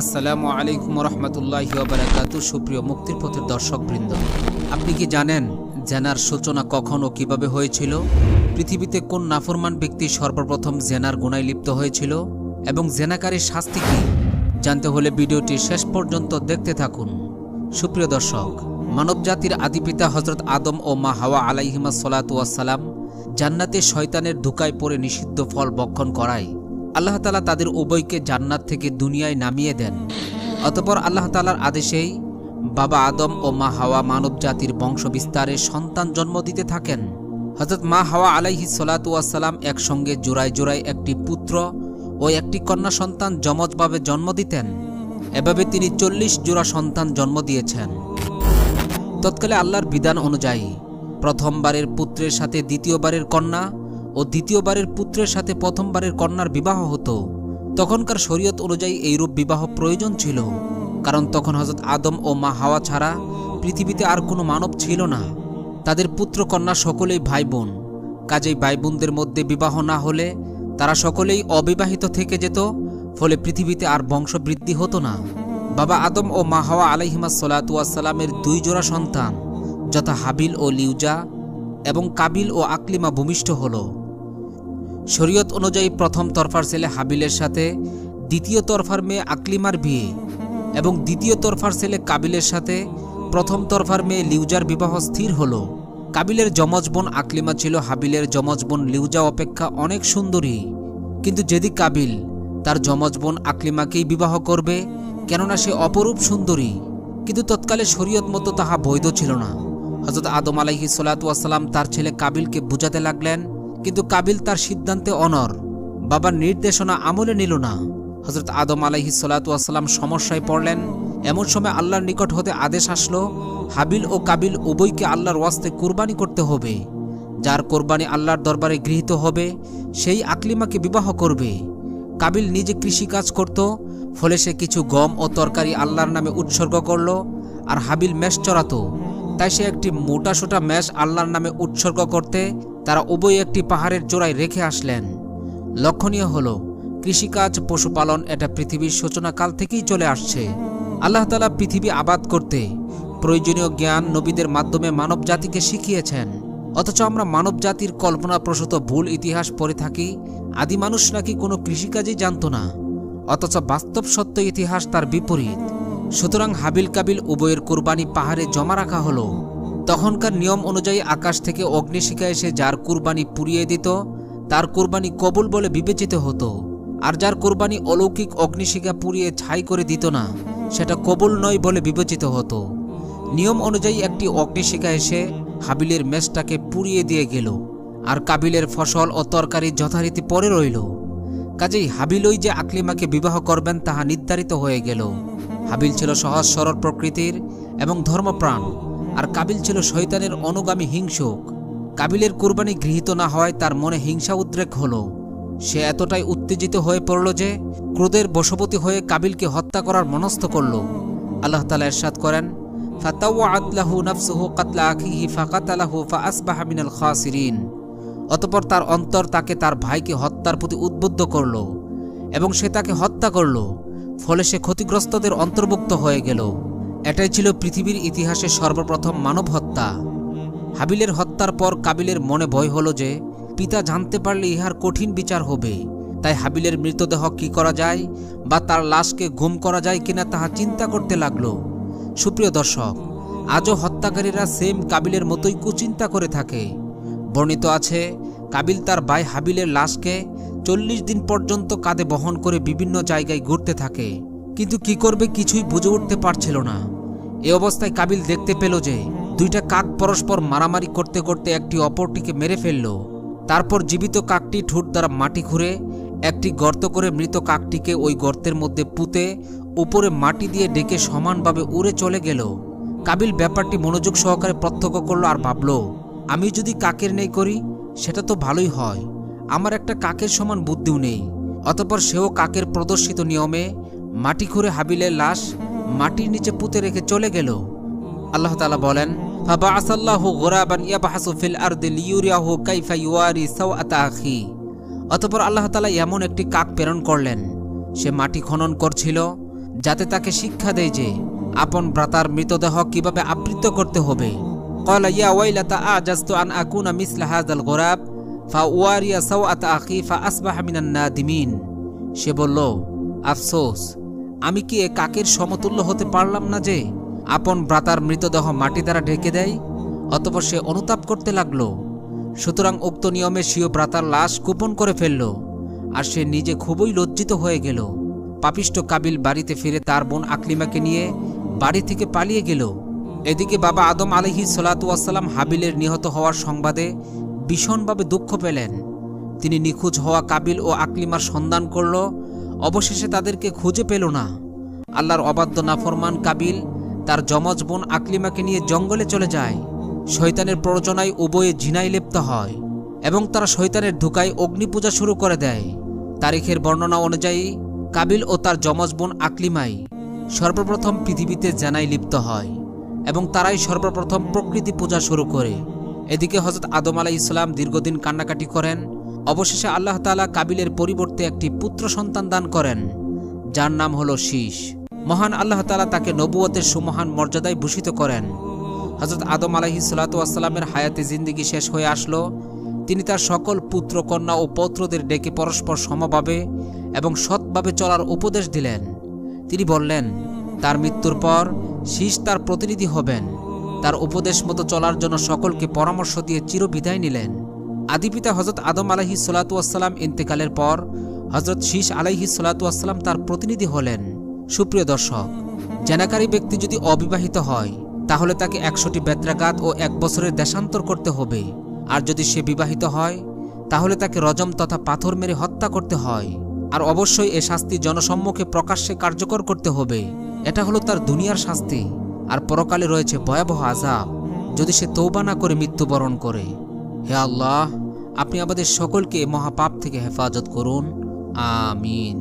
আসসালামু আলাইকুম রহমতুল্লাহি ওয়া বারাকাতুহু। সুপ্রিয় মুক্তির পথের দর্শকবৃন্দ, আপনি কি জানেন জেনার সূচনা কখন ও কিভাবে হয়েছিল? পৃথিবীতে কোন নাফরমান ব্যক্তি সর্বপ্রথম জেনার গুনায় লিপ্ত হয়েছিল এবং জেনাকারীর শাস্তি কি? জানতে হলে ভিডিওটি শেষ পর্যন্ত দেখতে থাকুন। সুপ্রিয় দর্শক, মানবজাতির আদিপিতা হযরত আদম ও মা হাওয়া আলাইহিমা সলাতু ওয়াস সালাম জান্নাতে শয়তানের ধোঁকায় পড়ে নিষিদ্ধ ফল ভক্ষণ করায় আল্লাহ তাআলা তাদের উভয়কে জান্নাত থেকে দুনিয়ায় নামিয়ে দেন। অতঃপর আল্লাহ তাআলার আদেশেই বাবা আদম ও মা হাওয়া মানব জাতির বংশ বিস্তারে সন্তান জন্ম দিতে থাকেন। হযরত মা হাওয়া আলাইহিস সালাতু ওয়াস সালাম একসঙ্গে জোড়ায় জোড়ায় একটি পুত্র ও একটি কন্যা সন্তান যমজভাবে জন্ম দিতেন। এভাবে তিনি 40 জোড়া সন্তান জন্ম দিয়েছেন। তৎকালে আল্লাহর বিধান অনুযায়ী প্রথমবারের পুত্রের সাথে দ্বিতীয়বারের কন্যা ও দ্বিতীয়বারের পুত্রের সাথে প্রথমবারের কন্যার বিবাহ হতো। তখনকার শরীয়ত অনুযায়ী এইরূপ বিবাহ প্রয়োজন ছিল, কারণ তখন হযরত আদম ও মা হাওয়া ছাড়া পৃথিবীতে আর কোনো মানব ছিল না। তাদের পুত্র কন্যা সকলেই ভাই বোন, কাজেই ভাই বোনদের মধ্যে বিবাহ না হলে তারা সকলেই অবিবাহিত থেকে যেত, ফলে পৃথিবীতে আর বংশবৃদ্ধি হতো না। বাবা আদম ও মা হাওয়া আলাইহিমা সলাতু ওয়াস সালামের 2 জোড়া সন্তান যথা হাবিল ও লিউজা এবং কাবিল ও আকলিমা ভূমিষ্ঠ হল। শরীয়ত অনুযায়ী প্রথম তরফার ছেলে হাবিলের সাথে দ্বিতীয় তরফার মেয়ে আকলিমার বিয়ে এবং দ্বিতীয় তরফার ছেলে কাবিলের সাথে প্রথম তরফার মেয়ে লিউজার বিবাহ স্থির হল। কাবিলের যমজ বোন আকলিমা ছিল হাবিলের যমজ বোন লিউজা অপেক্ষা অনেক সুন্দরী, কিন্তু যেদি কাবিল তার যমজ বোন আকলিমাকেই বিবাহ করবে, কেননা সে অপরূপ সুন্দরী, কিন্তু তৎকালে শরীয়ত মতো তাহা বৈধ ছিল না। হযরত আদম আলাইহিস সালাতু ওয়াস সালাম তার ছেলে কাবিলকে বুঝাতে লাগলেন, কিন্তু কাবিল তার সিদ্ধান্তে অনড়, বাবার নির্দেশনা আমলে নিল না। হযরত আদম আলাইহিস সালাতু ওয়াস সালাম সমস্যায় পড়লেন। এমন সময় আল্লাহর নিকট হতে আদেশ আসলো, হাবিল ও কাবিল উভয়কে আল্লাহর ওয়াস্তে কুরবানি করতে হবে। যার কোরবানি আল্লাহর দরবারে গৃহীত হবে সেই আকলিমাকে বিবাহ করবে। কাবিল নিজে কৃষিকাজ করত, ফলে সে কিছু গম ও তরকারি আল্লাহর নামে উৎসর্গ করল, আর হাবিল মেষ চড়াত, তাই সে একটি মোটাসোটা মেষ আল্লাহর নামে উৎসর্গ করতে তারা উভয় একটি পাহাড়ের চূড়ায় রেখে আসলেন। লক্ষণীয় হল, কৃষিকাজ পশুপালন এটা পৃথিবীর সূচনাকাল থেকেই চলে আসছে। আল্লাহ তাআলা পৃথিবী আবাদ করতে প্রয়োজনীয় জ্ঞান নবীদের মাধ্যমে মানব জাতিকে শিখিয়েছেন, অথচ আমরা মানব জাতির কল্পনাপ্রসূত ভুল ইতিহাস পড়ে থাকি আদি মানুষ নাকি কোনো কৃষিকাজই জানত না, অথচ বাস্তব সত্য ইতিহাস তার বিপরীত। সুতরাং হাবিল কাবিল উভয়ের কুরবানি পাহাড়ে জমা রাখা হলো। তখনকার নিয়ম অনুযায়ী আকাশ থেকে অগ্নিশিখা এসে যার কুরবানি পুড়িয়ে দিত তার কুরবানি কবুল বলে বিবেচিত হতো, আর যার কুরবানি অলৌকিক অগ্নিশিখা পুড়িয়ে ছাই করে দিত না সেটা কবুল নয় বলে বিবেচিত হতো। নিয়ম অনুযায়ী একটি অগ্নিশিখা এসে হাবিলের মেষটাকে পুড়িয়ে দিয়ে গেল, আর কাবিলের ফসল ও তরকারি যথারীতি পড়ে রইল। কাজেই হাবিলই যে আকলিমাকে বিবাহ করবেন তাহা নির্ধারিত হয়ে গেল। হাবিল ছিল সহজ সরল প্রকৃতির এবং ধর্মপ্রাণ, আর কাবিল ছিল শয়তানের অনুগামী হিংসুক। কাবিলের কুরবানি গৃহীত না হওয়ায় তার মনে হিংসা উদ্রেক হল। সে এতটাই উত্তেজিত হয়ে পড়ল যে ক্রোধের বশবর্তী হয়ে কাবিলকে হত্যা করার মনস্থ করল। আল্লাহ তাআলা ইরশাদ করেন, ফাতাওয়াআত লাহু নাফসুহু কাতলা আখিহি ফাকাতালাহু ফাআসবাহা মিনাল খাসিরিন। অতঃপর তার অন্তর তাকে তার ভাইকে হত্যার প্রতি উদ্বুদ্ধ করল এবং সে তাকে হত্যা করল, ফলে সে ক্ষতিগ্রস্তদের অন্তর্ভুক্ত হয়ে গেল। এটাই ছিল পৃথিবীর ইতিহাসে সর্বপ্রথম মানব হত্যা। হাবিলের হত্যার পর কাবিলের মনে ভয় হলো যে পিতা জানতে পারলে ইহার কঠিন বিচার হবে, তাই হাবিলের মৃতদেহ কি করা যায় বা তার লাশকে গুম করা যায় কিনা তাহা চিন্তা করতে লাগলো। সুপ্রিয় দর্শক, আজও হত্যাকারীরা সেম কাবিলের মতোই কুচিন্তা করে থাকে। বর্ণিত আছে, কাবিল তার ভাই হাবিলের লাশকে 40 দিন পর্যন্ত কাঁধে বহন করে বিভিন্ন জায়গায় ঘুরতে থাকে, কিন্তু কি করবে কিছুই বুঝে উঠতে পারছিল না। এ অবস্থায় কাবিল দেখতে পেল যে 2টা কাক পরস্পর মারামারি করতে করতে একটি অপরটিকে মেরে ফেলল। তারপর জীবিত কাকটি ঠোঁট দ্বারা মাটি খুঁড়ে একটি গর্ত করে মৃত কাকটিকে ওই গর্তের মধ্যে পুঁতে উপরে মাটি দিয়ে ডেকে সমানভাবে উড়ে চলে গেল। কাবিল ব্যাপারটি মনোযোগ সহকারে প্রত্যক্ষ করল আর ভাবল, আমি যদি কাকের ন্যায় করি সেটা তো ভালোই হয়, আমার একটা কাকের সমান বুদ্ধিও নেই। অতঃপর সেও কাকের প্রদর্শিত নিয়মে মাটি খুঁড়ে হাবিলের লাশ মাটির নিচে পুঁতে রেখে চলে গেল। আল্লাহ তাআলা বলেন, ফাবাআসাল্লাহু গুরাবান ইয়াবহাসু ফিল আরদি লিয়ুরিয়াহু কাইফা ইওয়ারি সাওআতা আখি। অতঃপর আল্লাহ তাআলা এমন একটি কাক প্রেরণ করলেন, সে মাটি খনন করছিল যাতে তাকে শিক্ষা দেয় যে আপন ভ্রাতার মৃতদেহ কিভাবে আবৃত করতে হবে। ক্বালা ইয়া ওয়াইলাতা আজাজতু আন আকুনা মিসলা হাযাল গুরাব ফাওয়ারিয়া সাওআতা আখি ফাআসবাহা মিনান নাদিমিন। সে বলল, আফসোস, আমি কি এ কাকের সমতুল্য হতে পারলাম না যে আপন ভ্রাতার মৃতদেহ মাটি দ্বারা ঢেকে দেয়। অতঃপর সে অনুতাপ করতে লাগল। সুতরাং উক্ত নিয়মে স্বীয় ভ্রাতার লাশ গোপন করে ফেলল, আর সে নিজে খুবই লজ্জিত হয়ে গেল। পাপিষ্ট কাবিল বাড়িতে ফিরে তার বোন আকলিমাকে নিয়ে বাড়ি থেকে পালিয়ে গেল। এদিকে বাবা আদম আলাইহিস সালাতু ওয়াস সালাম হাবিলের নিহত হওয়ার সংবাদে ভীষণভাবে দুঃখ পেলেন। তিনি নিখোঁজ হওয়া কাবিল ও আকলিমার সন্ধান করল, অবশেষে তাদেরকে খুঁজে পেল না। আল্লাহর অবাধ্য নাফরমান কাবিল তার যমজ বোন আকলিমাকে নিয়ে জঙ্গলে চলে যায়। শয়তানের প্ররোচনায় উভয়ে জিনায় লিপ্ত হয় এবং তারা শয়তানের ধোঁকায় অগ্নিপূজা শুরু করে দেয়। তারিখের বর্ণনা অনুযায়ী কাবিল ও তার যমজ বোন আকলিমাই সর্বপ্রথম পৃথিবীতে জেনায় লিপ্ত হয় এবং তারাই সর্বপ্রথম প্রকৃতি পূজা শুরু করে। এদিকে হযরত আদম আলাইহিস সালাম দীর্ঘদিন কান্নাকাটি করেন। অবশেষে আল্লাহ তাআলা কাবিলের পরিবর্তে একটি পুত্র সন্তান দান করেন, যার নাম হলো শীশ। মহান আল্লাহ তাআলা তাকে নবুয়তের সুমহান মর্যাদায় ভূষিত করেন। হযরত আদম আলাইহিস সালাতু ওয়াস সালামের হায়াতে জিন্দেগি শেষ হয়ে আসলো। তিনি তার সকল পুত্র কন্যা ও পৌত্রদের ডেকে পরস্পর সমভাবে এবং সৎভাবে চলার উপদেশ দিলেন। তিনি বললেন, তার মৃত্যুর পর শীষ তার প্রতিনিধি হবেন। তার উপদেশ মতো চলার জন্য সকলকে পরামর্শ দিয়ে চিরবিদায় নিলেন। আদিপিতা হযরত আদম আলাইহিস সালাতু ওয়াস সালাম ইন্তেকালের পর হযরত শীষ আলাইহিস সালাতু ওয়াস সালাম তার প্রতিনিধি হলেন। সুপ্রিয় দর্শক, জেনাকারী ব্যক্তি যদি অবিবাহিত হয় তাহলে তাকে 100টি বেত্রাঘাত ও 1 বছরের দেশান্তর করতে হবে। আর যদি সে বিবাহিত হয় তাহলে তাকে রজম তথা পাথর মেরে হত্যা করতে হয়। আর অবশ্যই এ শাস্তি জনসম্মুখে প্রকাশ্যে কার্যকর করতে হবে। এটা হলো তার দুনিয়ার শাস্তি। আর পরকালে রয়েছে ভয়াবহ আযাব যদি সে তওবা না করে মৃত্যুবরণ করে। হে আল্লাহ, আপনি আমাদের সকলকে মহাপাপ থেকে হেফাজত করুন। আমিন।